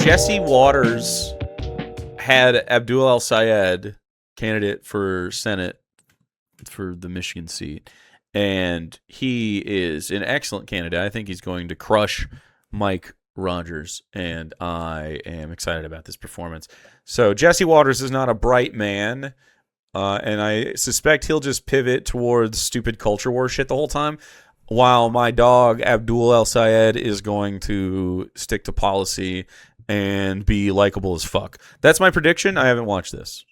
Jesse Waters had Abdul El-Sayed, candidate for Senate for the Michigan seat, and he is an excellent candidate. I think he's going to crush Mike Rogers, and I am excited about this performance. So Jesse Waters is not a bright man, and I suspect he'll just pivot towards stupid culture war shit the whole time, while my dog Abdul El-Sayed is going to stick to policy and be likable as fuck. That's my prediction. I haven't watched this.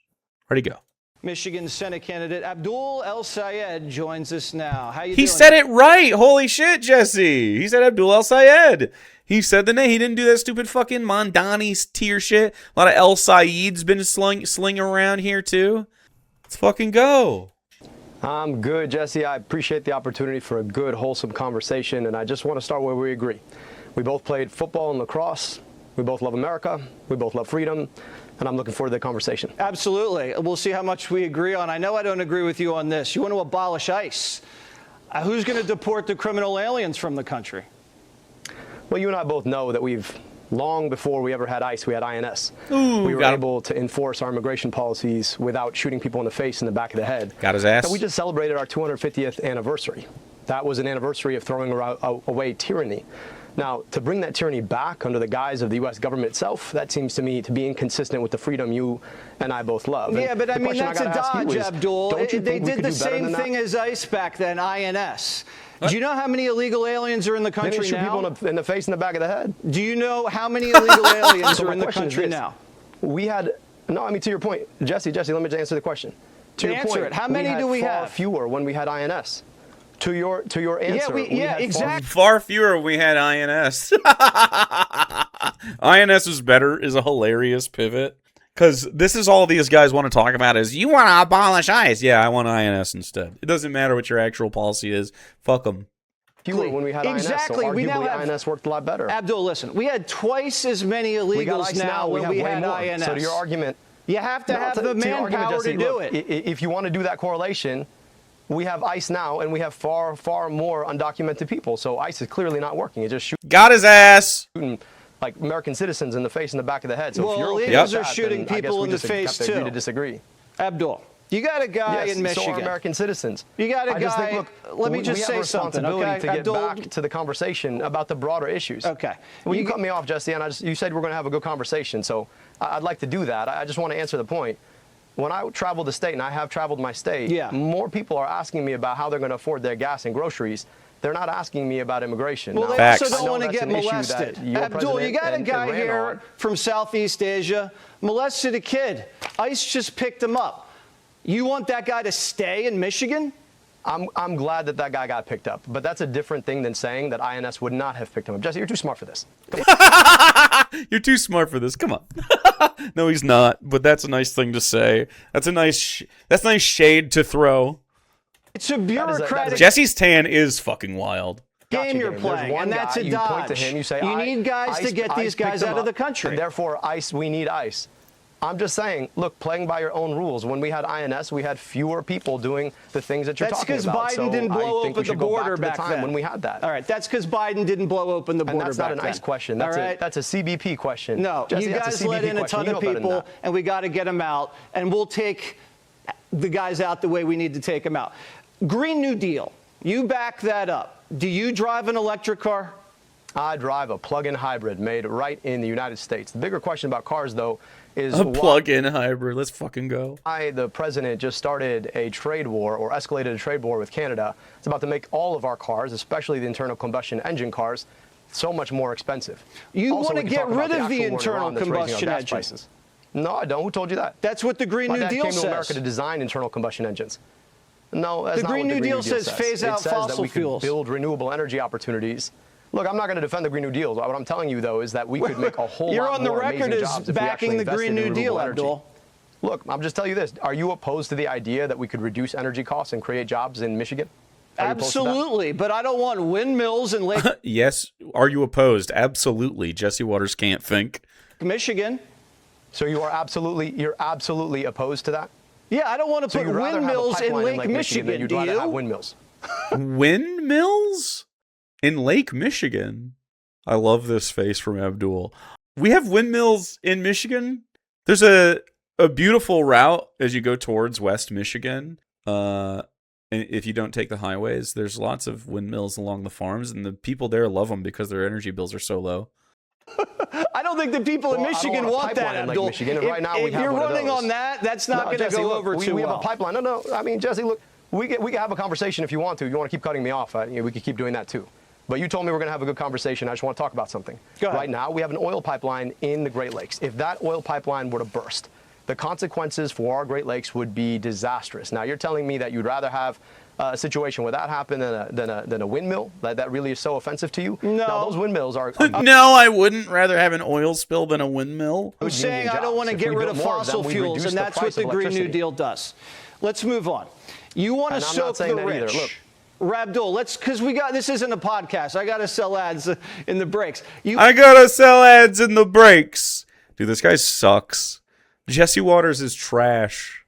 Ready to go. Michigan Senate candidate Abdul El-Sayed joins us now. How you doing? He said it right. Holy shit, Jesse. He said Abdul El-Sayed. He said the name. He didn't do that stupid fucking Mondani tier shit. A lot of El-Sayed's been slinging around here too. Let's fucking go. I'm good, Jesse. I appreciate the opportunity for a good, wholesome conversation, and I just want to start where we agree. We both played football and lacrosse. We both love America. We both love freedom. And I'm looking forward to the conversation. Absolutely. We'll see how much we agree on. I know I don't agree with you on this. You want to abolish ICE. Who's going to deport the criminal aliens from the country? Well, you and I both know that long before we ever had ICE, we had INS. Ooh, we were able to enforce our immigration policies without shooting people in the face and the back of the head. Got his ass. And we just celebrated our 250th anniversary. That was an anniversary of throwing away tyranny. Now, to bring that tyranny back under the guise of the U.S. government itself, that seems to me to be inconsistent with the freedom you and I both love. Yeah, but I mean, that's a dodge, Abdul. They did the same thing as ICE back then, INS. What? Do you know how many illegal aliens are in the country now? They didn't shoot people in the face and the back of the head. Do you know how many illegal aliens are in the country now? To your point, Jesse, let me just answer the question. To your point, how many do we have? Far fewer when we had INS. To your answer, exactly. Far fewer we had INS. INS is better is a hilarious pivot, because this is all these guys want to talk about is, you want to abolish ICE. Yeah, I want INS instead. It doesn't matter what your actual policy is. Fuck them. Fewer when we had INS, so arguably INS worked a lot better. Abdul, listen, we had twice as many illegals now when we had INS. So to your argument, you have to have the manpower to do it. If you want to do that correlation, we have ICE now, and we have far, far more undocumented people. So ICE is clearly not working. It just shooting. Got his ass. Like American citizens in the face and the back of the head. So if you're okay illegals with that, are shooting people in the face too. Agree to disagree. Abdul, you got a guy in Michigan. So are American citizens. You got a guy. Think, let me just say something. Okay, to get back to the conversation about the broader issues. Okay. Well, you cut me off, Jesse, and you said we're going to have a good conversation. So I'd like to do that. I just want to answer the point. When I travel the state, and I have traveled my state, more people are asking me about how they're going to afford their gas and groceries. They're not asking me about immigration. Well, they also don't want to get molested. Abdul, you got a guy here from Southeast Asia, molested a kid. ICE just picked him up. You want that guy to stay in Michigan? I'm glad that guy got picked up, but that's a different thing than saying that INS would not have picked him up. Jesse, you're too smart for this. You're too smart for this. Come on. No, he's not. But that's a nice thing to say. That's a nice shade to throw. It's a bureaucratic. Jesse's tan is fucking wild. Game you're playing, and that's a dodge. You point to him, you say, you need guys to get these guys out of the country. And therefore, ICE, we need ICE. I'm just saying, look, playing by your own rules. When we had INS, we had fewer people doing the things that you're talking about. That's because Biden didn't blow open the border back then. When we had that. All right, that's because Biden didn't blow open the border back then. And that's not an ICE question. That's a CBP question. No, Jesse, you guys let in a ton of people, and we got to get them out, and we'll take the guys out the way we need to take them out. Green New Deal, you back that up. Do you drive an electric car? I drive a plug-in hybrid made right in the United States. The bigger question about cars, though, is a plug-in hybrid. Let's fucking go. The president just started a trade war, or escalated a trade war with Canada. It's about to make all of our cars, especially the internal combustion engine cars, so much more expensive. You want to get rid of the internal combustion engines? No, I don't. Who told you that? That's what the Green New Deal says. My dad came to America to design internal combustion engines. No, that's not what the Green New Deal says. Phase out fossil fuels. It says that we could build renewable energy opportunities. Look, I'm not going to defend the Green New Deal. What I'm telling you, though, is that we could make a whole lot more amazing jobs if we actually invested in renewable energy. You're on the record as backing the Green New Deal, Abdul. Look, I'm just telling you this. Are you opposed to the idea that we could reduce energy costs and create jobs in Michigan? Absolutely, but I don't want windmills in Lake. Yes. Are you opposed? Absolutely. Jesse Waters can't think. Michigan. So you're absolutely opposed to that? Yeah, I don't want to put windmills in Lake Michigan. You'd rather have windmills. Windmills? In Lake Michigan. I love this face from Abdul. We have windmills in Michigan. There's a beautiful route as you go towards West Michigan. If you don't take the highways, there's lots of windmills along the farms, and the people there love them because their energy bills are so low. I don't think the people in Michigan want that, Abdul. Like Michigan, right now if you're running on that, that's not going to go over too well. We have a pipeline. No. I mean, Jesse, look, we can have a conversation if you want to. If you want to keep cutting me off, we could keep doing that too. But you told me we're going to have a good conversation. I just want to talk about something. Go ahead. Right now, we have an oil pipeline in the Great Lakes. If that oil pipeline were to burst, the consequences for our Great Lakes would be disastrous. Now, you're telling me that you'd rather have a situation where that happened than a windmill? That really is so offensive to you? No. Now, those windmills are... No, I wouldn't rather have an oil spill than a windmill. I'm saying I don't want to get rid of fossil fuels, and that's what the Green New Deal does. Let's move on. You want to soak the rich. Look, Abdul, because this isn't a podcast. I got to sell ads in the breaks. I got to sell ads in the breaks. Dude, this guy sucks. Jesse Waters is trash.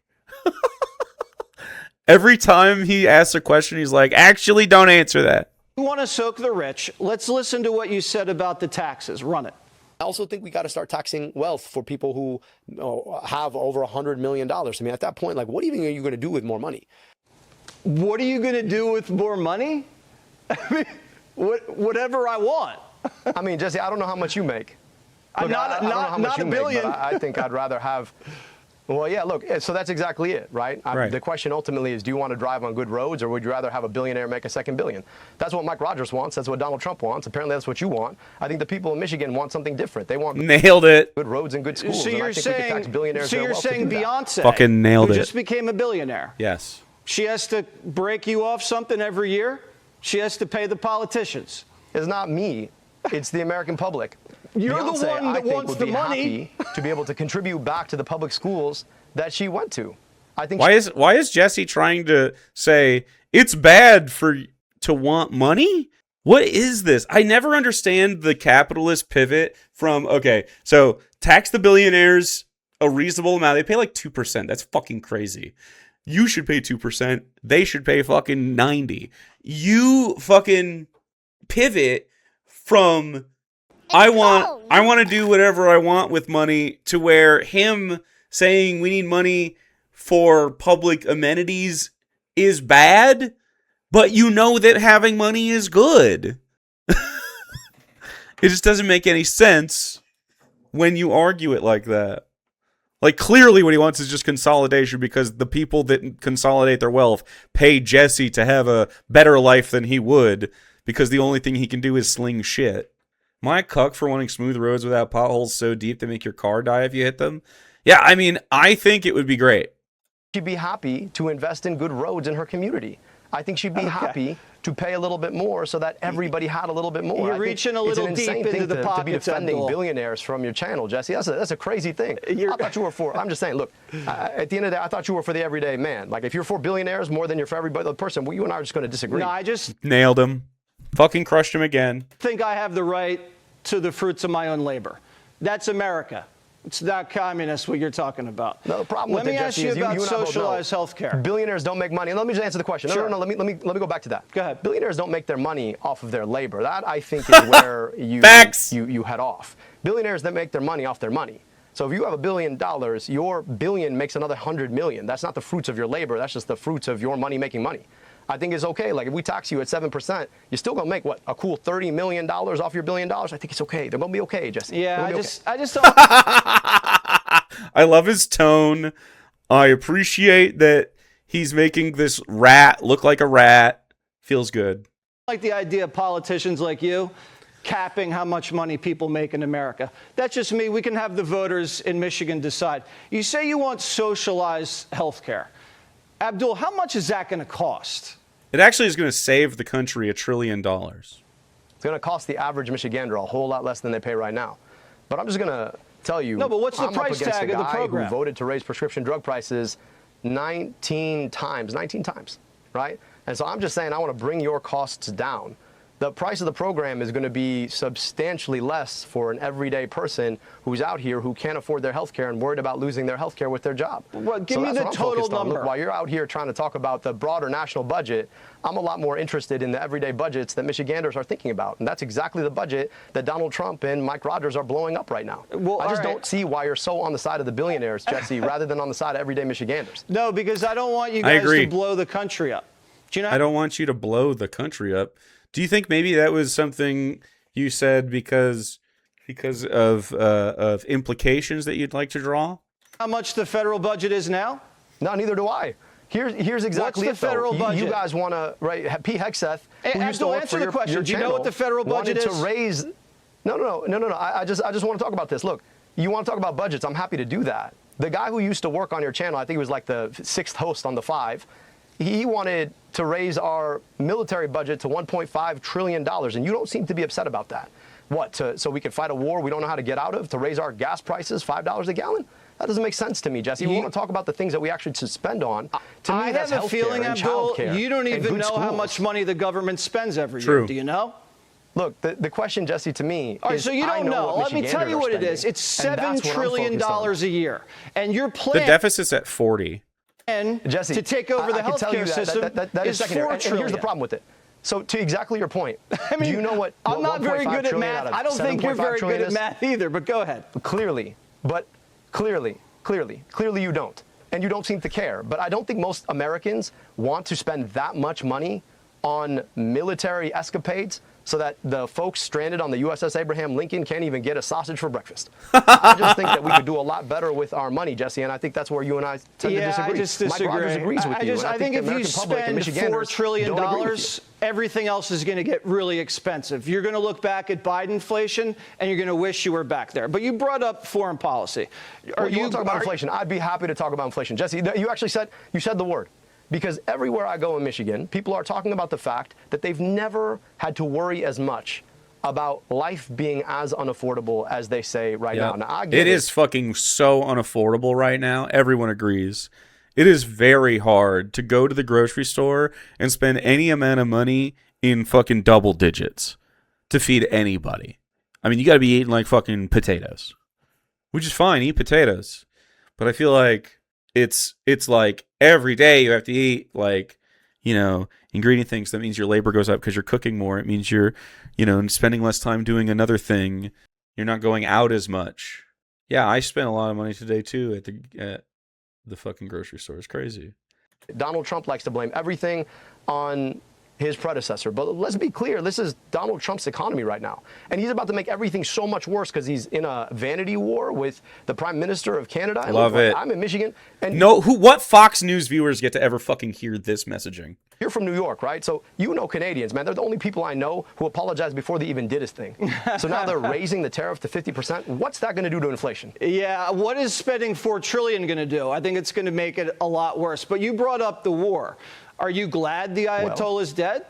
Every time he asks a question, he's like, actually, don't answer that. You want to soak the rich. Let's listen to what you said about the taxes. Run it. I also think we got to start taxing wealth for people who have over $100 million. I mean, at that point, like, what even are you going to do with more money? What are you going to do with more money? I mean, whatever I want. I mean, Jesse, I don't know how much you make. Look, not a billion. But I think I'd rather have. Well, yeah, look, so that's exactly it, right? Right. The question ultimately is, do you want to drive on good roads, or would you rather have a billionaire make a second billion? That's what Mike Rogers wants. That's what Donald Trump wants. Apparently, that's what you want. I think the people in Michigan want something different. They want nailed it. Good roads and good schools. So you're saying Beyonce, fucking nailed who it, just became a billionaire. Yes. She has to break you off something every year. She has to pay the politicians. It's not me. It's the American public. You're Beyonce, the one that wants the money. Happy to be able to contribute back to the public schools that she went to. I think. Why is Jesse trying to say it's bad to want money? What is this? I never understand the capitalist pivot from, okay, so tax the billionaires a reasonable amount. They pay like 2%. That's fucking crazy. You should pay 2%. They should pay fucking 90%. You fucking pivot from I want to do whatever I want with money to where him saying we need money for public amenities is bad, but you know that having money is good. It just doesn't make any sense when you argue it like that. Like, clearly what he wants is just consolidation because the people that consolidate their wealth pay Jesse to have a better life than he would because the only thing he can do is sling shit. Am I a cuck for wanting smooth roads without potholes so deep they make your car die if you hit them? Yeah, I mean, I think it would be great. She'd be happy to invest in good roads in her community. I think she'd be happy to pay a little bit more so that everybody had a little bit more. You're reaching a little deep into the pockets, to be defending Abdul. Billionaires from your channel, Jesse. That's a crazy thing. I thought you were for. I'm just saying. Look, at the end of the day, I thought you were for the everyday man. Like, if you're for billionaires more than you're for every other person, well, you and I are just going to disagree. No, I just nailed him. Fucking crushed him again. Think I have the right to the fruits of my own labor. That's America. It's not communist what you're talking about. No, the problem with it, Jesse, Let me ask you about socialized health care. Billionaires don't make money. And let me just answer the question. Sure. No, let me go back to that. Go ahead. Billionaires don't make their money off of their labor. That, I think, is where you head off. Billionaires that make their money off their money. So if you have $1 billion, your billion makes another 100 million. That's not the fruits of your labor. That's just the fruits of your money making money. I think it's okay. Like, if we tax you at 7%, you're still going to make, what, a cool $30 million off your $1 billion? I think it's okay. They're going to be okay, Jesse. Yeah, I just don't. I love his tone. I appreciate that he's making this rat look like a rat. Feels good. Like the idea of politicians like you capping how much money people make in America. That's just me. We can have the voters in Michigan decide. You say you want socialized health care. Abdul, how much is that going to cost? It actually is going to save the country $1 trillion. It's going to cost the average Michigander a whole lot less than they pay right now. But I'm just going to tell you. No, but what's the price tag of the program? Who voted to raise prescription drug prices 19 times, right? And so I'm just saying I want to bring your costs down. the price of the program is going to be substantially less for an everyday person who's out here who can't afford their health care and worried about losing their health care with their job. Well, give me the total number. Look, while you're out here trying to talk about the broader national budget, I'm a lot more interested in the everyday budgets that Michiganders are thinking about. And that's exactly the budget that Donald Trump and Mike Rogers are blowing up right now. Well, I just don't see why you're so on the side of the billionaires, Jesse, rather than on the side of everyday Michiganders. No, because I don't want you guys to blow the country up. Do you know? I don't want you to blow the country up. Do you think maybe that was something you said because of implications that you'd like to draw? How much the federal budget is now? No, neither do I. Here's exactly What's the federal budget? You guys want to, right? Pete Hegseth, who used to work for your question. Do you know what the federal budget is? To raise. No. I just want to talk about this. Look, you want to talk about budgets? I'm happy to do that. The guy who used to work on your channel, I think he was like the 6th host on the 5. He wanted to raise our military budget to $1.5 trillion, and you don't seem to be upset about that. What, so we can fight a war we don't know how to get out of, to raise our gas prices $5 a gallon? That doesn't make sense to me, Jesse. We want to talk about the things that we actually should spend on. To me, I have a feeling, Abdul, you don't even know how much money the government spends every year. Do you know? Look, the question, Jesse, to me is, so you don't know. Let me tell you what it is. It's $7 trillion a year. And your plan... The deficit's at 40. Jesse, to take over the healthcare system is $4 trillion. Here's the problem with it. So to exactly your point, I mean, do you know what I'm not very good at math. I don't think you're very good at math either, but go ahead. Clearly you don't. And you don't seem to care. But I don't think most Americans want to spend that much money on military escapades so that the folks stranded on the USS Abraham Lincoln can't even get a sausage for breakfast. I just think that we could do a lot better with our money, Jesse, and I think that's where you and I tend to disagree. I just disagree. Mike Rogers agrees with you. I think if you spend $4 trillion, everything else is going to get really expensive. You're going to look back at Biden inflation, and you're going to wish you were back there. But you brought up foreign policy. You want to talk about inflation? I'd be happy to talk about inflation. Jesse, you actually said the word. Because everywhere I go in Michigan, people are talking about the fact that they've never had to worry as much about life being as unaffordable as they say right now. Now, I get it is fucking so unaffordable right now. Everyone agrees. It is very hard to go to the grocery store and spend any amount of money in fucking double digits to feed anybody. I mean, you got to be eating like fucking potatoes, which is fine. Eat potatoes. But I feel like it's like every day you have to eat like, you know, ingredient things. That means your labor goes up because you're cooking more. It means you're, you know, spending less time doing another thing. You're not going out as much. Yeah, I spent a lot of money today too at the fucking grocery store. It's crazy. Donald Trump likes to blame everything on his predecessor. But let's be clear, this is Donald Trump's economy right now. And he's about to make everything so much worse because he's in a vanity war with the Prime Minister of Canada. I love it. I'm in Michigan. And what Fox News viewers get to ever fucking hear this messaging? You're from New York, right? So you know Canadians, man. They're the only people I know who apologize before they even did his thing. So now they're raising the tariff to 50%. What's that going to do to inflation? Yeah, what is spending $4 trillion going to do? I think it's going to make it a lot worse. But you brought up the war. Are you glad the Ayatollah is dead?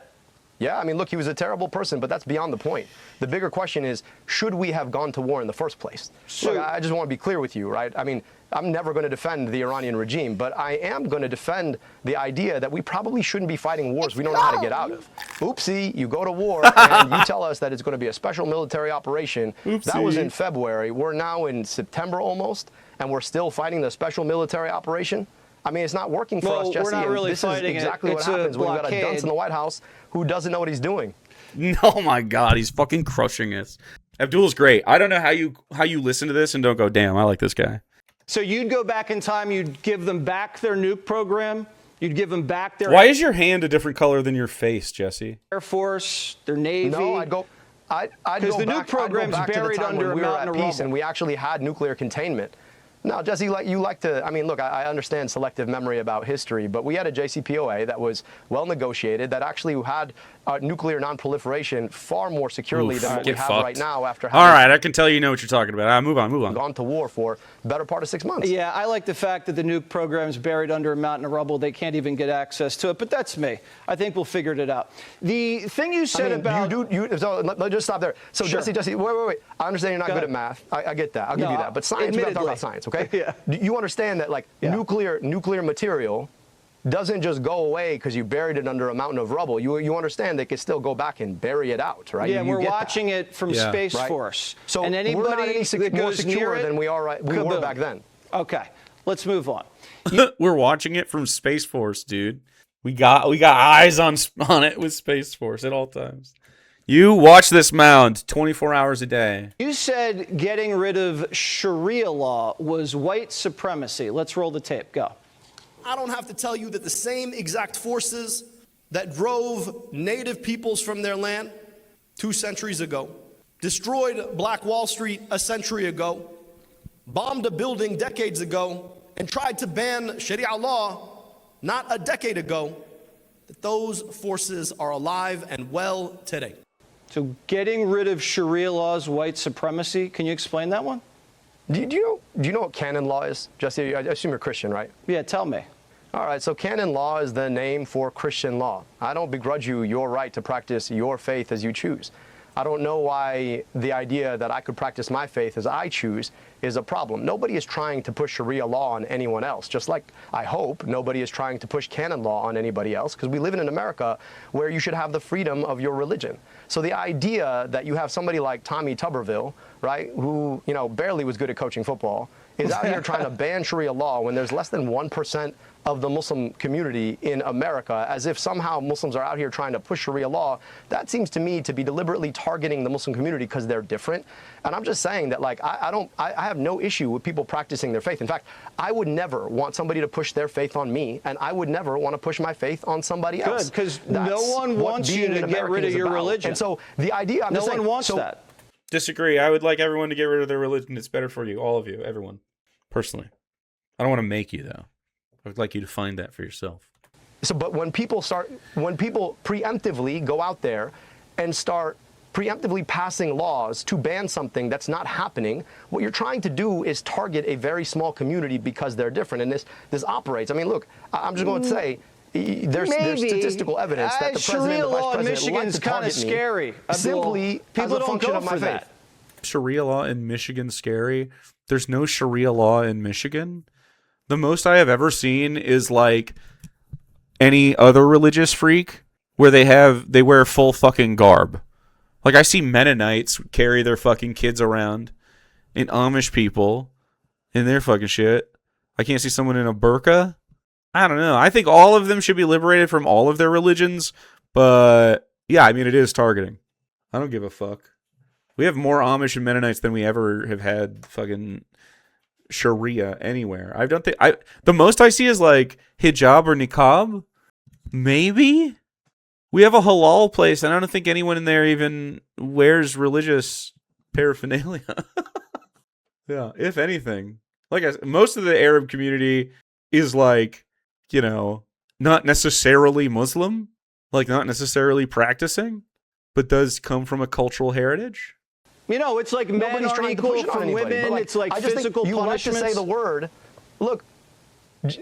Yeah, I mean, look, he was a terrible person, but that's beyond the point. The bigger question is, should we have gone to war in the first place? Look, I just want to be clear with you, right? I mean, I'm never going to defend the Iranian regime, but I am going to defend the idea that we probably shouldn't be fighting wars we don't know how to get out of. Oopsie, you go to war and you tell us that it's going to be a special military operation. Oopsie. That was in February. We're now in September almost, and we're still fighting the special military operation. I mean, it's not working for us, Jesse. We're not really this is exactly what happens when you've got a dunce in the White House who doesn't know what he's doing. Oh my God, he's fucking crushing us. Abdul's great. I don't know how you listen to this and don't go, damn, I like this guy. So you'd go back in time, you'd give them back their nuke program, you'd give them back their... Why is your hand a different color than your face, Jesse? Air Force, their Navy... No, I'd go back to the time when we were at peace and we actually had nuclear containment. No, Jesse, you like to, I mean, look, I understand selective memory about history, but we had a JCPOA that was well negotiated, that actually had nuclear non-proliferation far more securely than what we have right now after having... All right, I can tell you know what you're talking about. Move on. Gone to war for the better part of 6 months. Yeah, I like the fact that the nuke program's buried under a mountain of rubble. They can't even get access to it, but that's me. I think we'll figure it out. The thing you said about... So let's just stop there. So, sure. Jesse, wait. I understand you're not good at math. I get that. I'll give you that. But science, we got to talk about science, okay? Yeah. You understand that, like, nuclear material doesn't just go away because you buried it under a mountain of rubble. You understand they can still go back and bury it out, right? Yeah, we're watching it from Space Force. So and anybody we're not any that more goes secure near it, than we were back then. Okay, let's move on. We're watching it from Space Force, dude. We got eyes on it with Space Force at all times. You watch this mound 24 hours a day. You said getting rid of Sharia law was white supremacy. Let's roll the tape. Go. I don't have to tell you that the same exact forces that drove native peoples from their land 2 centuries ago, destroyed Black Wall Street a century ago, bombed a building decades ago, and tried to ban Sharia law not a decade ago, that those forces are alive and well today. So getting rid of Sharia law is white supremacy. Can you explain that one? Do you know what canon law is? Jesse, I assume you're Christian, right? Yeah, tell me. All right, so canon law is the name for Christian law. I don't begrudge you your right to practice your faith as you choose. I don't know why the idea that I could practice my faith as I choose is a problem. Nobody is trying to push Sharia law on anyone else, just like I hope nobody is trying to push canon law on anybody else, because we live in an America where you should have the freedom of your religion. So the idea that you have somebody like Tommy Tuberville, right, who, you know, barely was good at coaching football, is out here trying to ban Sharia law when there's less than 1% of the Muslim community in America, as if somehow Muslims are out here trying to push Sharia law, that seems to me to be deliberately targeting the Muslim community because they're different. And I'm just saying that, like, I have no issue with people practicing their faith. In fact, I would never want somebody to push their faith on me, and I would never want to push my faith on somebody else. Good, because no one wants you to get rid of your religion. And so the idea, I'm no just one saying, wants that. Disagree. I would like everyone to get rid of their religion. It's better for you, all of you, everyone. Personally, I don't want to make you though. I would like you to find that for yourself. So, but when people preemptively go out there and start preemptively passing laws to ban something that's not happening, what you're trying to do is target a very small community because they're different. And this operates. I mean, look, I'm just going to say, there's statistical evidence that the president and the vice president like to target me scary. Simply as a function of my faith. Sharia law in Michigan scary? There's no Sharia law in Michigan. The most I have ever seen is like any other religious freak where they wear full fucking garb. Like I see Mennonites carry their fucking kids around, and Amish people in their fucking shit. I can't see someone in a burqa. I don't know. I think all of them should be liberated from all of their religions, but yeah, I mean it is targeting. I don't give a fuck. We have more Amish and Mennonites than we ever have had fucking Sharia anywhere. The most I see is like hijab or niqab. Maybe we have a halal place, and I don't think anyone in there even wears religious paraphernalia. Yeah, if anything, like I said, most of the Arab community is like, you know, not necessarily Muslim, like not necessarily practicing, but does come from a cultural heritage. You know, it's like men aren't equal from women. Like, it's like physical punishments. You like to say the word. Look,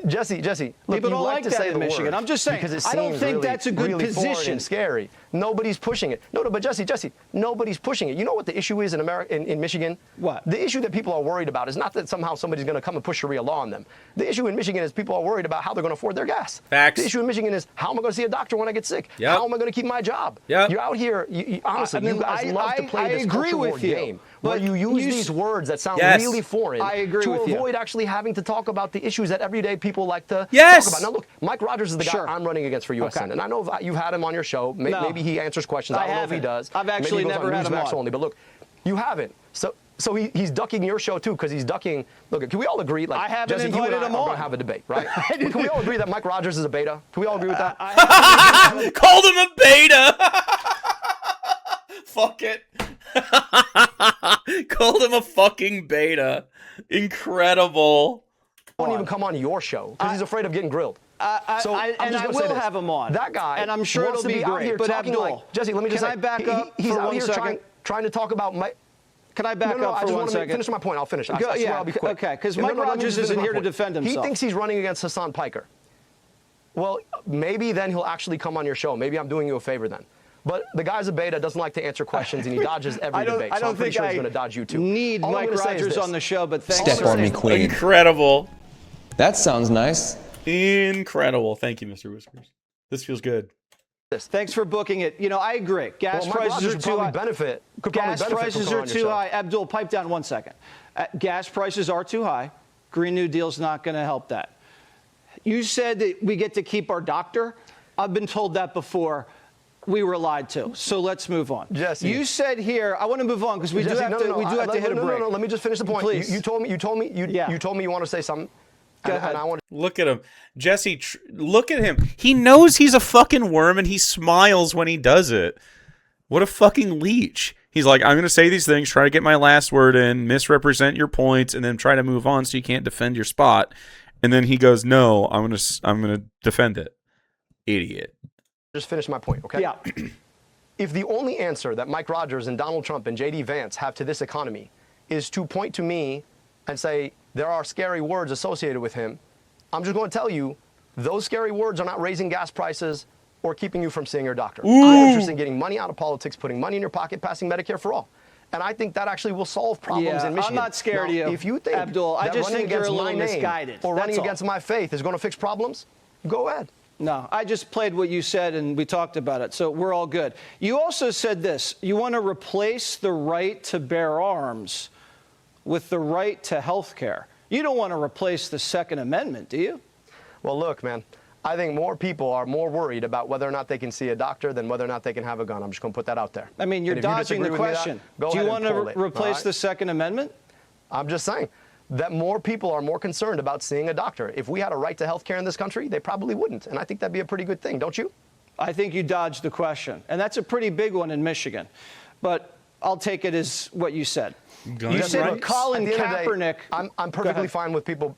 Jesse, look, people don't like to say in Michigan. I'm just saying, because I don't think that's a good position. And scary. Nobody's pushing it. No, but Jesse, nobody's pushing it. You know what the issue is in America, in Michigan? What? The issue that people are worried about is not that somehow somebody's going to come and push Sharia law on them. The issue in Michigan is people are worried about how they're going to afford their gas. Facts. The issue in Michigan is how am I going to see a doctor when I get sick? Yep. How am I going to keep my job? Yep. You're out here, honestly, you guys love to play this culture war game where you use these words that sound really foreign to avoid actually having to talk about the issues that everyday people like to talk about. Now, look, Mike Rogers is the guy I'm running against for U.S. Senate. And I know you've had him on your show. Maybe he answers questions. I don't know if he does. I've actually never had him on. Only. But look, you haven't. So he's ducking your show, too, because he's ducking. Look, can we all agree? Like, I haven't Jesse, invited you and I him are on. going to have a debate, right? Can we all agree that Mike Rogers is a beta? Can we all agree with that? Called him a beta. Fuck it. Called him a fucking beta. Incredible. Won't even come on your show because he's afraid of getting grilled. I will have him on. That guy, and I'm sure it'll be great. But Abdul, like, Jesse, let me just say, can I back up he's for out 1 here second? trying to talk about my. Can I back up for 1 second? Finish my point. I'll finish. I swear I'll be quick. Okay, because Mike Rogers isn't here to defend himself. He thinks he's running against Hassan Piker. Well, maybe then he'll actually come on your show. Maybe I'm doing you a favor then. But the guy's a beta, doesn't like to answer questions, and he dodges every debate. So I'm pretty sure he's going to dodge you too. Need Mike Rogers on the show, but thanks. Step on me, Queen. Incredible. That sounds nice. Incredible. Thank you, Mr. Whiskers. This feels good. Thanks for booking it. You know, I agree. Gas prices are too high. Gas prices are too high. Abdul, pipe down 1 second. Gas prices are too high. Green New Deal's not going to help that. You said that we get to keep our doctor. I've been told that before. We were lied to. So let's move on. Jesse. You said here, I want to move on because we do have to hit a break. No, let me just finish the point. Please. You told me you want to say something. Go ahead. And I want to Look at him. Jesse, look at him. He knows he's a fucking worm and he smiles when he does it. What a fucking leech. He's like, I'm going to say these things, try to get my last word in, misrepresent your points, and then try to move on so you can't defend your spot. And then he goes, no, I'm going to defend it. Idiot. just finish my point, okay? Yeah. If the only answer that Mike Rogers and Donald Trump and J.D. Vance have to this economy is to point to me and say there are scary words associated with him, I'm just going to tell you those scary words are not raising gas prices or keeping you from seeing your doctor. I'm interested in getting money out of politics, putting money in your pocket, passing Medicare for all. And I think that actually will solve problems in Michigan. I'm not scared of you. If you think Abdul, I just think you're a little misguided. Or running against my faith is going to fix problems, go ahead. No, I just played what you said and we talked about it, so we're all good. You also said this, you want to replace the right to bear arms with the right to health care. You don't want to replace the Second Amendment, do you? Well, look, man, I think more people are more worried about whether or not they can see a doctor than whether or not they can have a gun. I'm just going to put that out there. I mean, you're dodging the question. Do you want to replace the Second Amendment? I'm just saying that more people are more concerned about seeing a doctor. If we had a right to health care in this country, they probably wouldn't. And I think that'd be a pretty good thing, don't you? I think you dodged the question. And that's a pretty big one in Michigan. But I'll take it as what you said. You said Colin Kaepernick. I'm perfectly fine with people.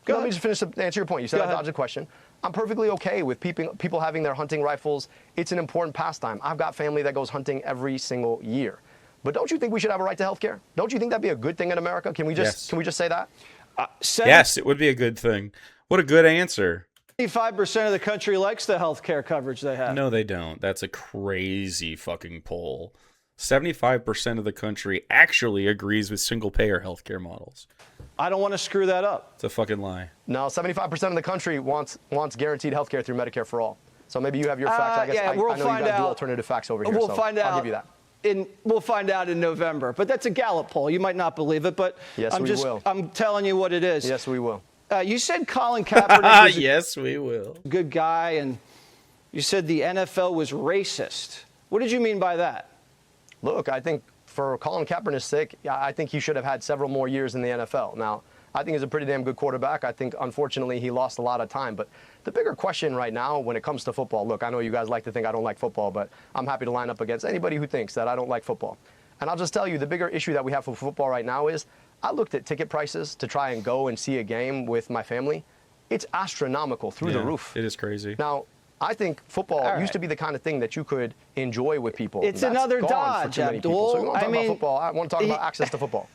Let me just finish to answer your point. You said I dodged the question. I'm perfectly okay with people having their hunting rifles. It's an important pastime. I've got family that goes hunting every single year. But don't you think we should have a right to health care? Don't you think that'd be a good thing in America? Can we just say that? Yes, it would be a good thing. What a good answer. 75% of the country likes the health care coverage they have. No, they don't. That's a crazy fucking poll. 75% of the country actually agrees with single-payer healthcare models. I don't want to screw that up. It's a fucking lie. No, 75% of the country wants guaranteed healthcare through Medicare for all. So maybe you have your facts. I guess I know you guys do alternative facts over here. We'll find out. I'll give you that. We'll find out in November. But that's a Gallup poll. You might not believe it, but yes, we will. I'm telling you what it is. Yes, we will. You said Colin Kaepernick is yes, we will. A good guy, and you said the NFL was racist. What did you mean by that? Look, I think for Colin Kaepernick's sake, I think he should have had several more years in the NFL. Now, I think he's a pretty damn good quarterback. I think, unfortunately, he lost a lot of time. But the bigger question right now when it comes to football, look, I know you guys like to think I don't like football, but I'm happy to line up against anybody who thinks that I don't like football. And I'll just tell you, the bigger issue that we have for football right now is I looked at ticket prices to try and go and see a game with my family. It's astronomical through the roof. It is crazy. Now, I think football used to be the kind of thing that you could enjoy with people. It's another dodge, Abdul. So we want to talk about football. I want to talk about access to football.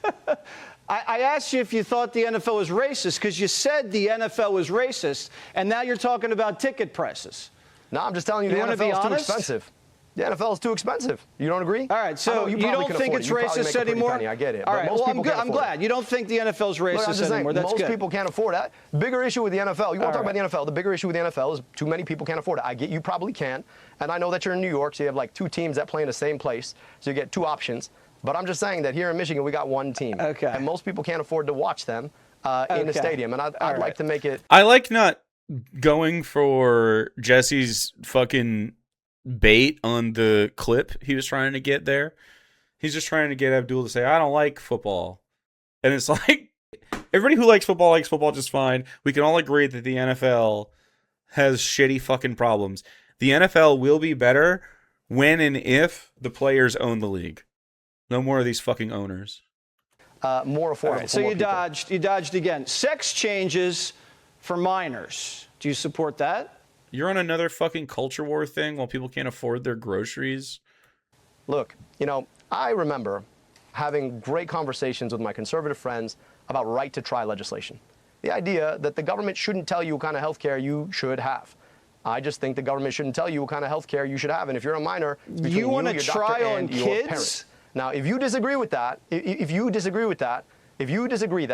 I asked you if you thought the NFL was racist because you said the NFL was racist, and now you're talking about ticket prices. No, I'm just telling you, the NFL is too expensive. The NFL is too expensive. You don't agree? All right, so you don't think it's racist anymore? I get it. All right, well, I'm glad. You don't think the NFL is racist anymore. That's good. Most people can't afford that. Bigger issue with the NFL. You want to talk about the NFL. The bigger issue with the NFL is too many people can't afford it. I get you probably can. And I know that you're in New York, so you have like two teams that play in the same place. So you get two options. But I'm just saying that here in Michigan, we got one team. Okay. And most people can't afford to watch them in the stadium. And I'd like to make it. I like not going for Jesse's fucking bait on the clip he was trying to get there. He's just trying to get Abdul to say, I don't like football. And it's like, everybody who likes football just fine. We can all agree that the NFL has shitty fucking problems. The NFL will be better when and if the players own the league. No more of these fucking owners. More affordable. Right, so you dodged again. Sex changes for minors. Do you support that? You're on another fucking culture war thing while people can't afford their groceries. Look, I remember having great conversations with my conservative friends about right to try legislation. The idea that the government shouldn't tell you what kind of health care you should have. I just think the government shouldn't tell you what kind of health care you should have. And if you're a minor, it's between you want to try on kids? Now, if you disagree with that, if you disagree that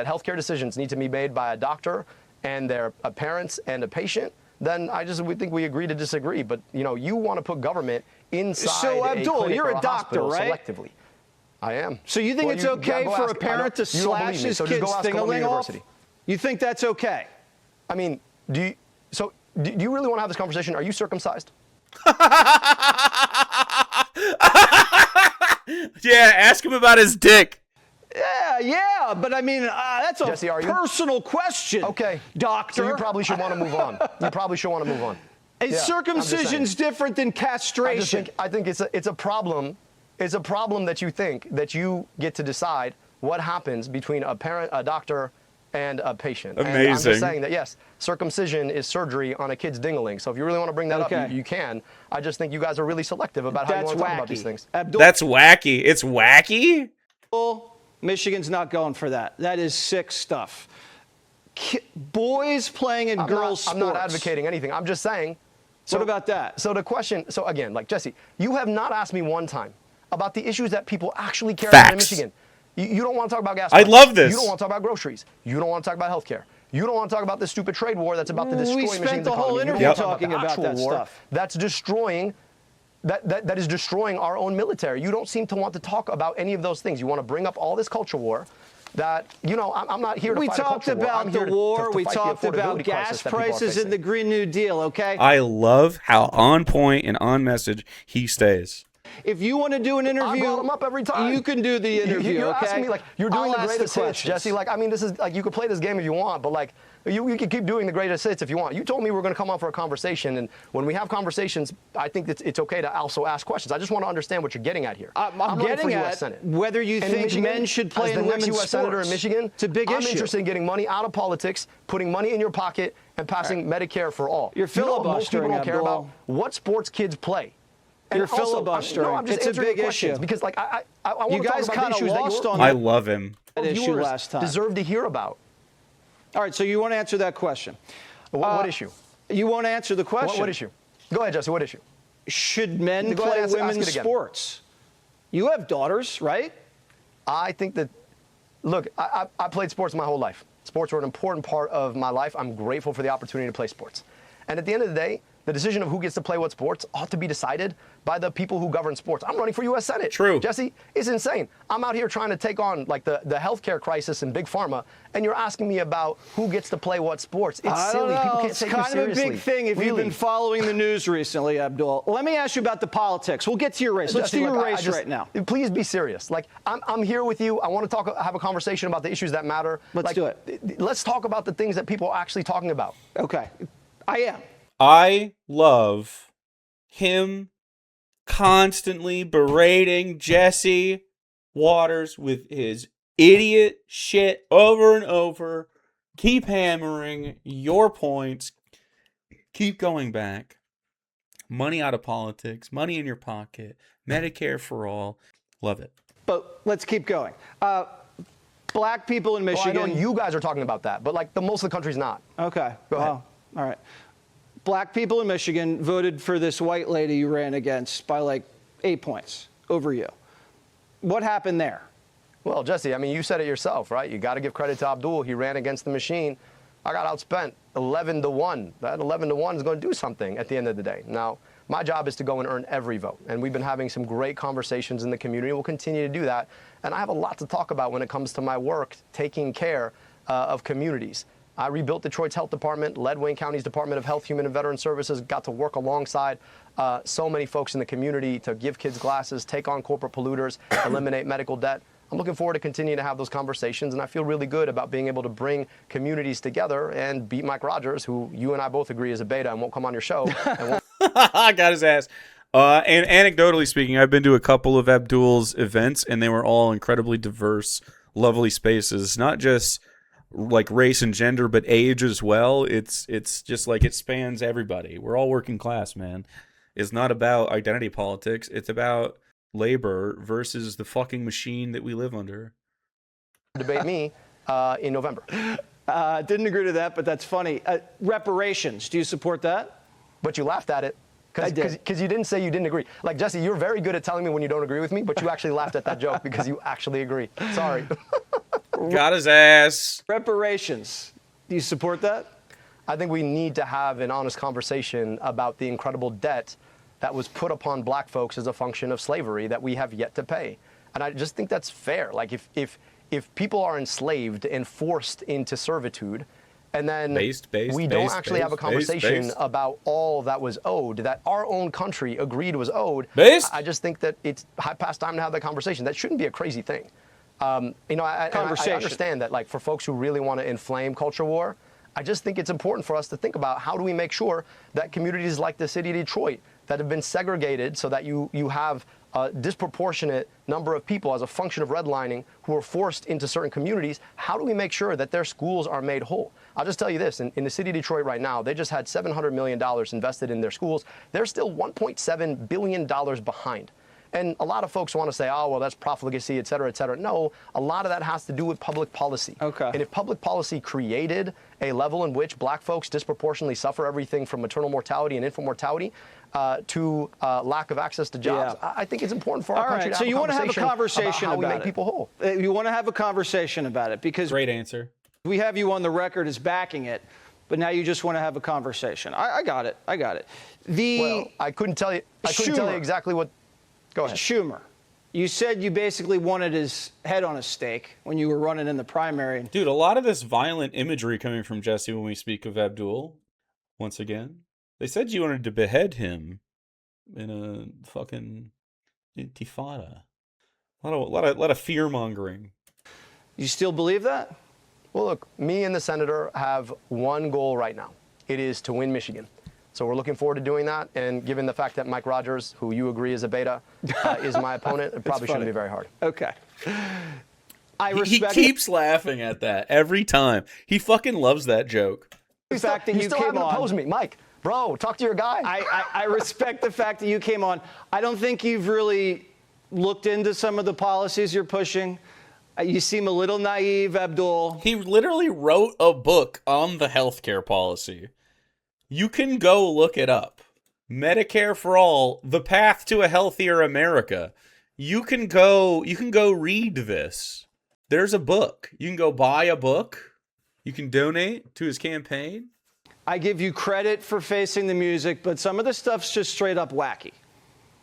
healthcare decisions need to be made by a doctor and they're a parent and a patient, then we think we agree to disagree. But you want to put government inside. So Abdul, you're a doctor, right? Selectively. I am. So you think it's okay for a parent to slash his kid's thing-a-ling off? You think that's okay? I mean, do you really want to have this conversation? Are you circumcised? Yeah, ask him about his dick. Yeah, but I mean, that's a Jesse, personal question. Okay, doctor. So you probably should want to move on. Is circumcision's different than castration? I think it's a problem. It's a problem that you think that you get to decide what happens between a parent, a doctor, and a patient. Amazing. And I'm just saying that, yes, circumcision is surgery on a kid's ding-a-ling. So if you really want to bring that up, you can. I just think you guys are really selective about how you want to talk about these things. Abdul, that's wacky. It's wacky? Michigan's not going for that. That is sick stuff. Boys playing in girls' sports. I'm not advocating anything. I'm just saying. What about that? So the question, again, like Jesse, you have not asked me one time about the issues that people actually care about in Michigan. You don't want to talk about gas prices. I love this. You don't want to talk about groceries. You don't want to talk about healthcare. You don't want to talk about this stupid trade war that's about to destroy Michigan's economy. We spent the whole interview talking about that stuff. That's destroying, that is destroying our own military. You don't seem to want to talk about any of those things. You want to bring up all this culture war that, I'm not here to fight a culture war. We talked about the war. We talked about gas prices and the Green New Deal, okay? I love how on point and on message he stays. If you want to do an interview, I brought him up every time. You can do the interview. You're okay? asking me you're doing the greatest hits, Jesse. I mean, this is you could play this game if you want, but you can keep doing the greatest hits if you want. You told me we're going to come on for a conversation, and when we have conversations, I think that it's okay to also ask questions. I just want to understand what you're getting at here. I'm getting at whether you think men should play in women's sports. U.S. Senator in Michigan, it's a big issue. I'm interested in getting money out of politics, putting money in your pocket, and passing Medicare for all. You're filibustering, most people don't care about what sports kids play. You're filibustering. It's a big issue. Because I want to talk about the issues that I love him. That issue last time. Deserve to hear about. All right, so you want to answer that question. What issue? You want to answer the question. What issue? Go ahead, Jesse. What issue? Should men play women's sports? You have daughters, right? I think that, look, I played sports my whole life. Sports were an important part of my life. I'm grateful for the opportunity to play sports. And at the end of the day, the decision of who gets to play what sports ought to be decided by the people who govern sports. I'm running for U.S. Senate. True. Jesse, it's insane. I'm out here trying to take on the healthcare crisis in Big Pharma, and you're asking me about who gets to play what sports. It's silly. People can't take you seriously. It's kind of a big thing if you've been following the news recently, Abdul. Let me ask you about the politics. We'll get to your race. Let's do your race right now. Please be serious. I'm here with you. I want to have a conversation about the issues that matter. Let's do it. Let's talk about the things that people are actually talking about. Okay. I am. I love him constantly berating Jesse Waters with his idiot shit over and over. Keep hammering your points. Keep going back. Money out of politics. Money in your pocket. Medicare for all. Love it. But let's keep going. Black people in Michigan. Well, I know you guys are talking about that, but the most of the country's not. Okay. Go ahead. All right. Black people in Michigan voted for this white lady you ran against by 8 points over you. What happened there? Well, Jesse, I mean, you said it yourself, right? You got to give credit to Abdul. He ran against the machine. I got outspent 11-1. That 11-1 is going to do something at the end of the day. Now, my job is to go and earn every vote. And we've been having some great conversations in the community. We'll continue to do that. And I have a lot to talk about when it comes to my work taking care of communities. I rebuilt Detroit's health department, led Wayne County's Department of Health, Human and Veteran Services, got to work alongside so many folks in the community to give kids glasses, take on corporate polluters, eliminate medical debt. I'm looking forward to continuing to have those conversations, and I feel really good about being able to bring communities together and beat Mike Rogers, who you and I both agree is a beta and won't come on your show. I got his ass. And anecdotally speaking, I've been to a couple of Abdul's events, and they were all incredibly diverse, lovely spaces, not just race and gender, but age as well. It's just it spans everybody. We're all working class, man. It's not about identity politics. It's about labor versus the fucking machine that we live under. Debate me in November. Didn't agree to that, but that's funny. Reparations, do you support that? But you laughed at it. Because you didn't say you didn't agree. Jesse, you're very good at telling me when you don't agree with me, but you actually laughed at that joke because you actually agree. Sorry. Got his ass. Reparations. Do you support that? I think we need to have an honest conversation about the incredible debt that was put upon black folks as a function of slavery that we have yet to pay. And I just think that's fair. Like if people are enslaved and forced into servitude, and then we don't actually have a conversation about all that was owed, that our own country agreed was owed, I just think that it's past time to have that conversation. That shouldn't be a crazy thing. I understand that, like, for folks who really want to inflame culture war, I just think it's important for us to think about how do we make sure that communities like the city of Detroit that have been segregated so that you have a disproportionate number of people as a function of redlining who are forced into certain communities, how do we make sure that their schools are made whole? I'll just tell you this, in the city of Detroit right now, they just had $700 million invested in their schools. They're still $1.7 billion behind. And a lot of folks want to say, oh, well, that's profligacy, et cetera, et cetera. No, a lot of that has to do with public policy. Okay. And if public policy created a level in which black folks disproportionately suffer everything from maternal mortality and infant mortality to lack of access to jobs, I think it's important for our country to have a conversation about how we make people whole. You want to have a conversation about it because great answer. We have you on the record as backing it, but now you just want to have a conversation. I got it. Well, I couldn't tell you exactly what. Go ahead. Schumer, you said you basically wanted his head on a stake when you were running in the primary. Dude, a lot of this violent imagery coming from Jesse when we speak of Abdul, once again. They said you wanted to behead him in a fucking intifada. A lot of fear-mongering. You still believe that? Well, look, me and the senator have one goal right now. It is to win Michigan. So we're looking forward to doing that. And given the fact that Mike Rogers, who you agree is a beta, is my opponent, it probably shouldn't be very hard. Okay. He keeps laughing at that every time. He fucking loves that joke. The fact that you still haven't opposed me. Mike, bro, talk to your guy. I respect the fact that you came on. I don't think you've really looked into some of the policies you're pushing. You seem a little naive, Abdul. He literally wrote a book on the healthcare policy. You can go look it up. Medicare for All, The Path to a Healthier America. You can go read this. There's a book. You can go buy a book. You can donate to his campaign. I give you credit for facing the music, but some of the stuff's just straight up wacky.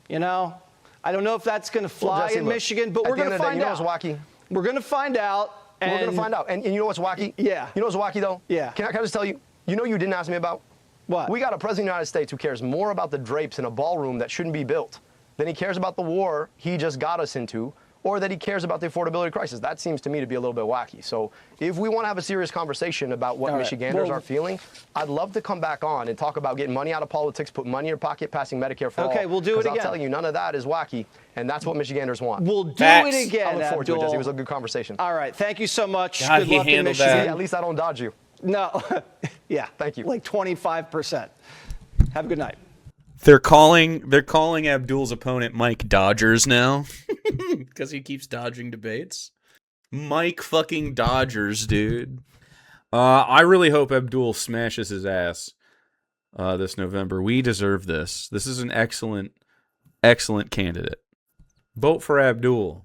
You know? I don't know if that's going to fly in Michigan, but we're going to find out. You know what's wacky? We're going to find out. We're going to find out. And you know what's wacky? Yeah. You know what's wacky, though? Yeah. Can I just tell you? You know you didn't ask me about? What? We got a president of the United States who cares more about the drapes in a ballroom that shouldn't be built than he cares about the war he just got us into, or that he cares about the affordability crisis. That seems to me to be a little bit wacky. So if we want to have a serious conversation about what Michiganders are feeling, I'd love to come back on and talk about getting money out of politics, put money in your pocket, passing Medicare for all. Okay, we'll do it again. I'm telling you, none of that is wacky, and that's what Michiganders want. We'll do it again, I look forward to it, Abdul. Jesse. It was a good conversation. All right, thank you so much. God, good he luck in handled Michigan. that. Yeah, at least I don't dodge you. No. Yeah. Thank you. Like 25%. Have a good night. They're calling Abdul's opponent Mike Dodgers now because he keeps dodging debates. Mike fucking Dodgers, dude. I really hope Abdul smashes his ass this November. We deserve this. This is an excellent candidate. Vote for Abdul.